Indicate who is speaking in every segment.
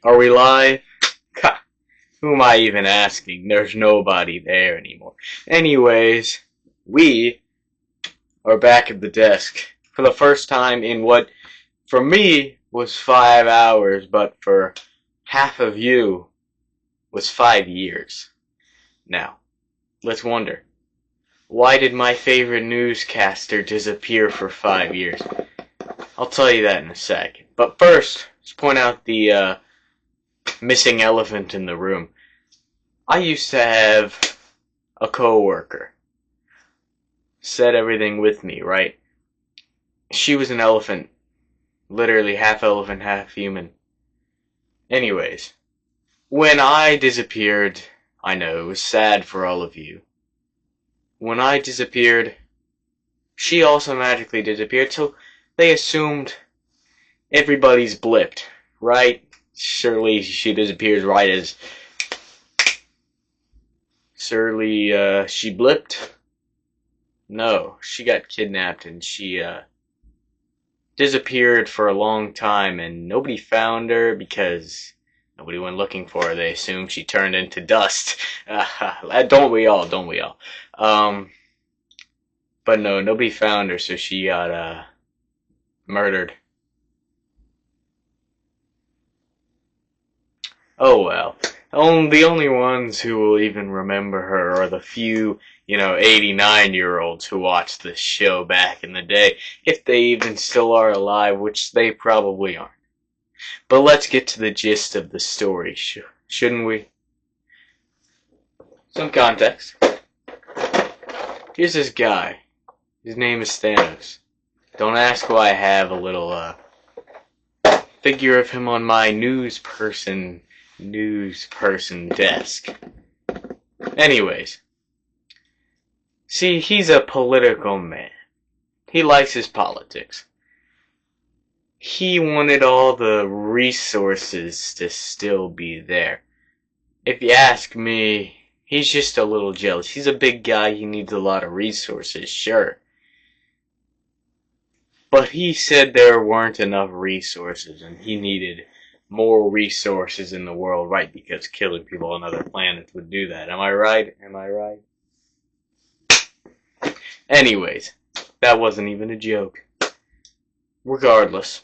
Speaker 1: Are we live? Ha, who am I even asking? There's nobody there anymore. Anyways, we are back at the desk for the first time in what, for me, was 5 hours, but for half of you was 5 years. Now, let's wonder, why did my favorite newscaster disappear for 5 years? I'll tell you that in a second. But first, let's point out the missing elephant in the room. I used to have a coworker. Said everything with me, right? She was an elephant. Literally half elephant, half human. Anyways, when I disappeared, I know it was sad for all of you. When I disappeared, she also magically disappeared, so they assumed everybody's blipped, right? Surely she disappears right as she blipped? No, she got kidnapped and she disappeared for a long time and nobody found her because nobody went looking for her. They assumed she turned into dust. Don't we all, don't we all? But no, nobody found her, so she got murdered. Oh well. The only ones who will even remember her are the few, 89-year-olds who watched this show back in the day, if they even still are alive, which they probably aren't. But let's get to the gist of the story, shouldn't we? Some context. Here's this guy. His name is Thanos. Don't ask why I have a little figure of him on my news person desk. Anyways, see, he's a political man. He likes his politics. He wanted all the resources to still be there. If you ask me, he's just a little jealous. He's a big guy, he needs a lot of resources, sure. But he said there weren't enough resources and he needed more resources in the world, right? Because killing people on other planets would do that. Am I right? Am I right? Anyways, that wasn't even a joke. Regardless,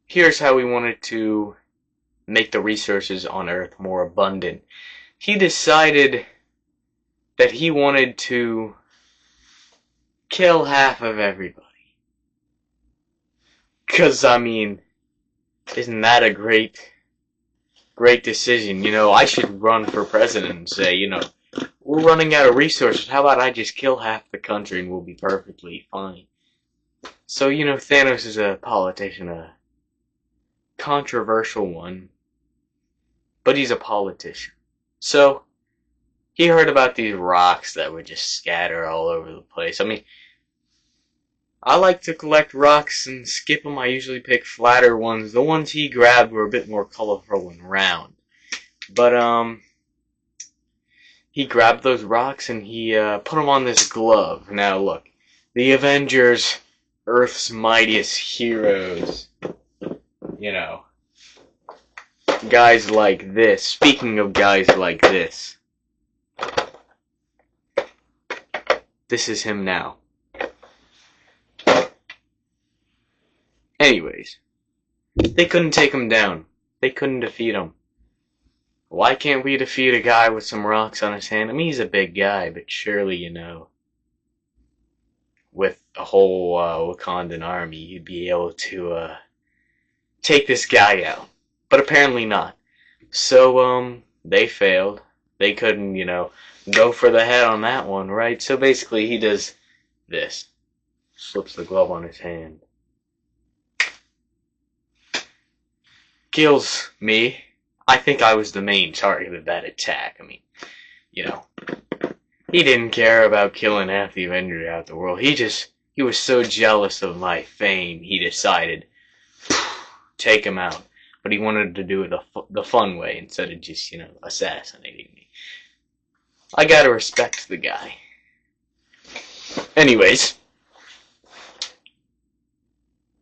Speaker 1: here's how he wanted to make the resources on Earth more abundant. He decided that he wanted to kill half of everybody. 'Cause, I mean, isn't that a great decision? I should run for president and say, we're running out of resources. How about I just kill half the country and we'll be perfectly fine? So, Thanos is a politician, a controversial one, but he's a politician. So, he heard about these rocks that would just scatter all over the place. I mean, I like to collect rocks and skip them. I usually pick flatter ones. The ones he grabbed were a bit more colorful and round. But, he grabbed those rocks and he put them on this glove. Now look, the Avengers, Earth's mightiest heroes, guys like this. Speaking of guys like this, this is him now. Anyways, they couldn't take him down. They couldn't defeat him. Why can't we defeat a guy with some rocks on his hand? I mean, he's a big guy, but surely, with a whole Wakandan army, you'd be able to take this guy out. But apparently not. So, they failed. They couldn't, go for the head on that one, right? So basically, he does this. Slips the glove on his hand. Kills me. I think I was the main target of that attack. I mean, he didn't care about killing half the Avengers out of the world. He was so jealous of my fame, he decided, take him out. But he wanted to do it the fun way instead of just, assassinating me. I gotta respect the guy. Anyways,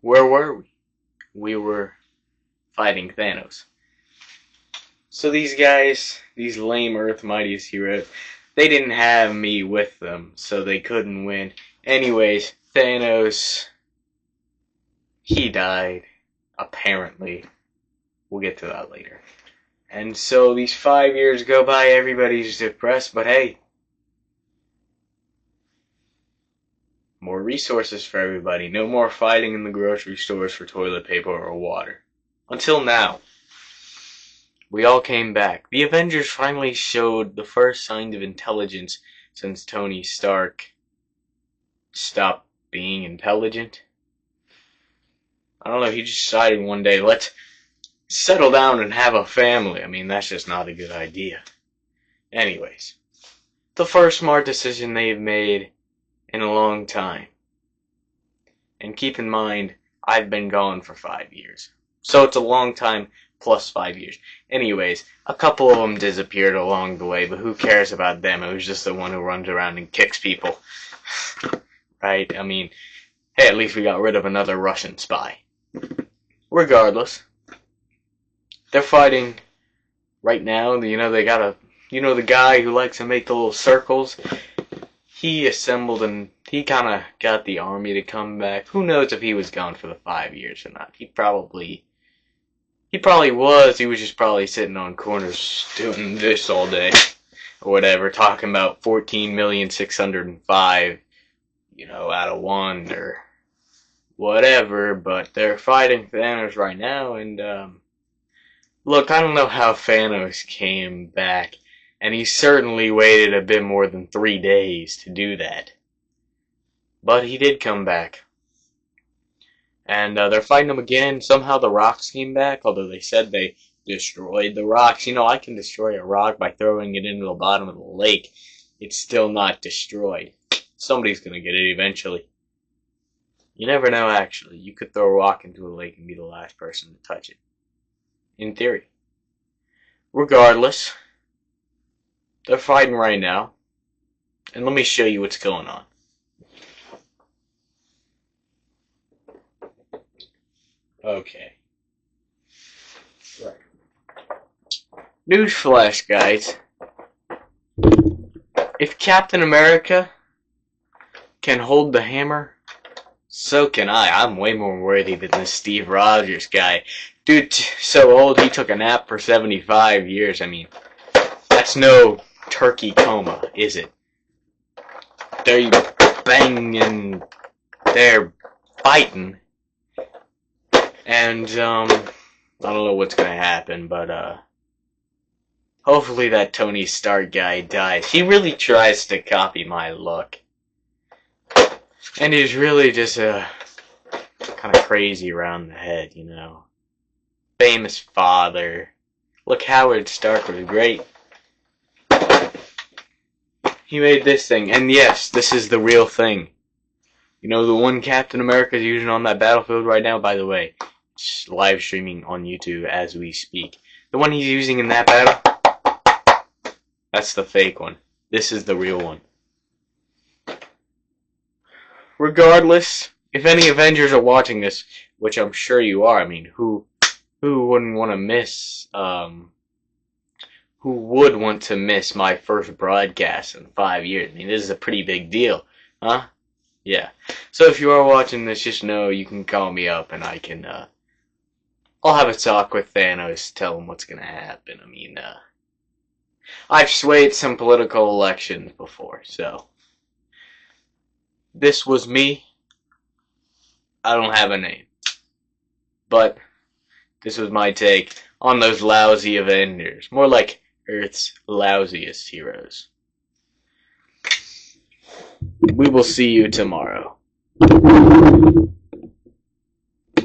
Speaker 1: where were we? We were fighting Thanos. So these guys, these lame Earth Mightiest heroes, they didn't have me with them, so they couldn't win. Anyways, Thanos, he died, apparently. We'll get to that later. And so these 5 years go by, everybody's depressed, but hey, more resources for everybody. No more fighting in the grocery stores for toilet paper or water. Until now. We all came back. The Avengers finally showed the first signs of intelligence since Tony Stark stopped being intelligent. I don't know, he just decided one day, let's settle down and have a family. I mean, that's just not a good idea. Anyways, the first smart decision they've made in a long time. And keep in mind, I've been gone for 5 years. So it's a long time plus 5 years. Anyways, a couple of them disappeared along the way, but who cares about them? It was just the one who runs around and kicks people. Right? I mean, hey, at least we got rid of another Russian spy. Regardless, they're fighting right now. You know, they got the guy who likes to make the little circles. He assembled and he kind of got the army to come back. Who knows if he was gone for the 5 years or not? He probably was. He was just probably sitting on corners doing this all day or whatever, talking about 14,605, out of 1 or whatever. But they're fighting Thanos right now, and look, I don't know how Thanos came back, and he certainly waited a bit more than 3 days to do that. But he did come back. And they're fighting him again. Somehow the rocks came back, although they said they destroyed the rocks. I can destroy a rock by throwing it into the bottom of the lake. It's still not destroyed. Somebody's going to get it eventually. You never know, actually. You could throw a rock into a lake and be the last person to touch it. In theory. Regardless, they're fighting right now. And let me show you what's going on. Okay. Right. Newsflash, guys. If Captain America can hold the hammer, so can I. I'm way more worthy than this Steve Rogers guy. Dude, so old he took a nap for 75 years. I mean, that's no turkey coma, is it? They're banging, they're fighting. And, I don't know what's gonna happen, but, hopefully that Tony Stark guy dies. He really tries to copy my look. And he's really just, kind of crazy around the head, Famous father. Look, Howard Stark was great. He made this thing, and yes, this is the real thing. The one Captain America's using on that battlefield right now, by the way. It's live streaming on YouTube as we speak. The one he's using in that battle, that's the fake one. This is the real one. Regardless, if any Avengers are watching this, which I'm sure you are, I mean, who wouldn't want to miss, who would want to miss my first broadcast in 5 years? I mean, this is a pretty big deal, huh? Yeah. So if you are watching this, just know you can call me up and I can, I'll have a talk with Thanos, tell him what's gonna happen. I mean, I've swayed some political elections before, so. This was me. I don't have a name. But, this was my take on those lousy Avengers. More like Earth's lousiest heroes. We will see you tomorrow.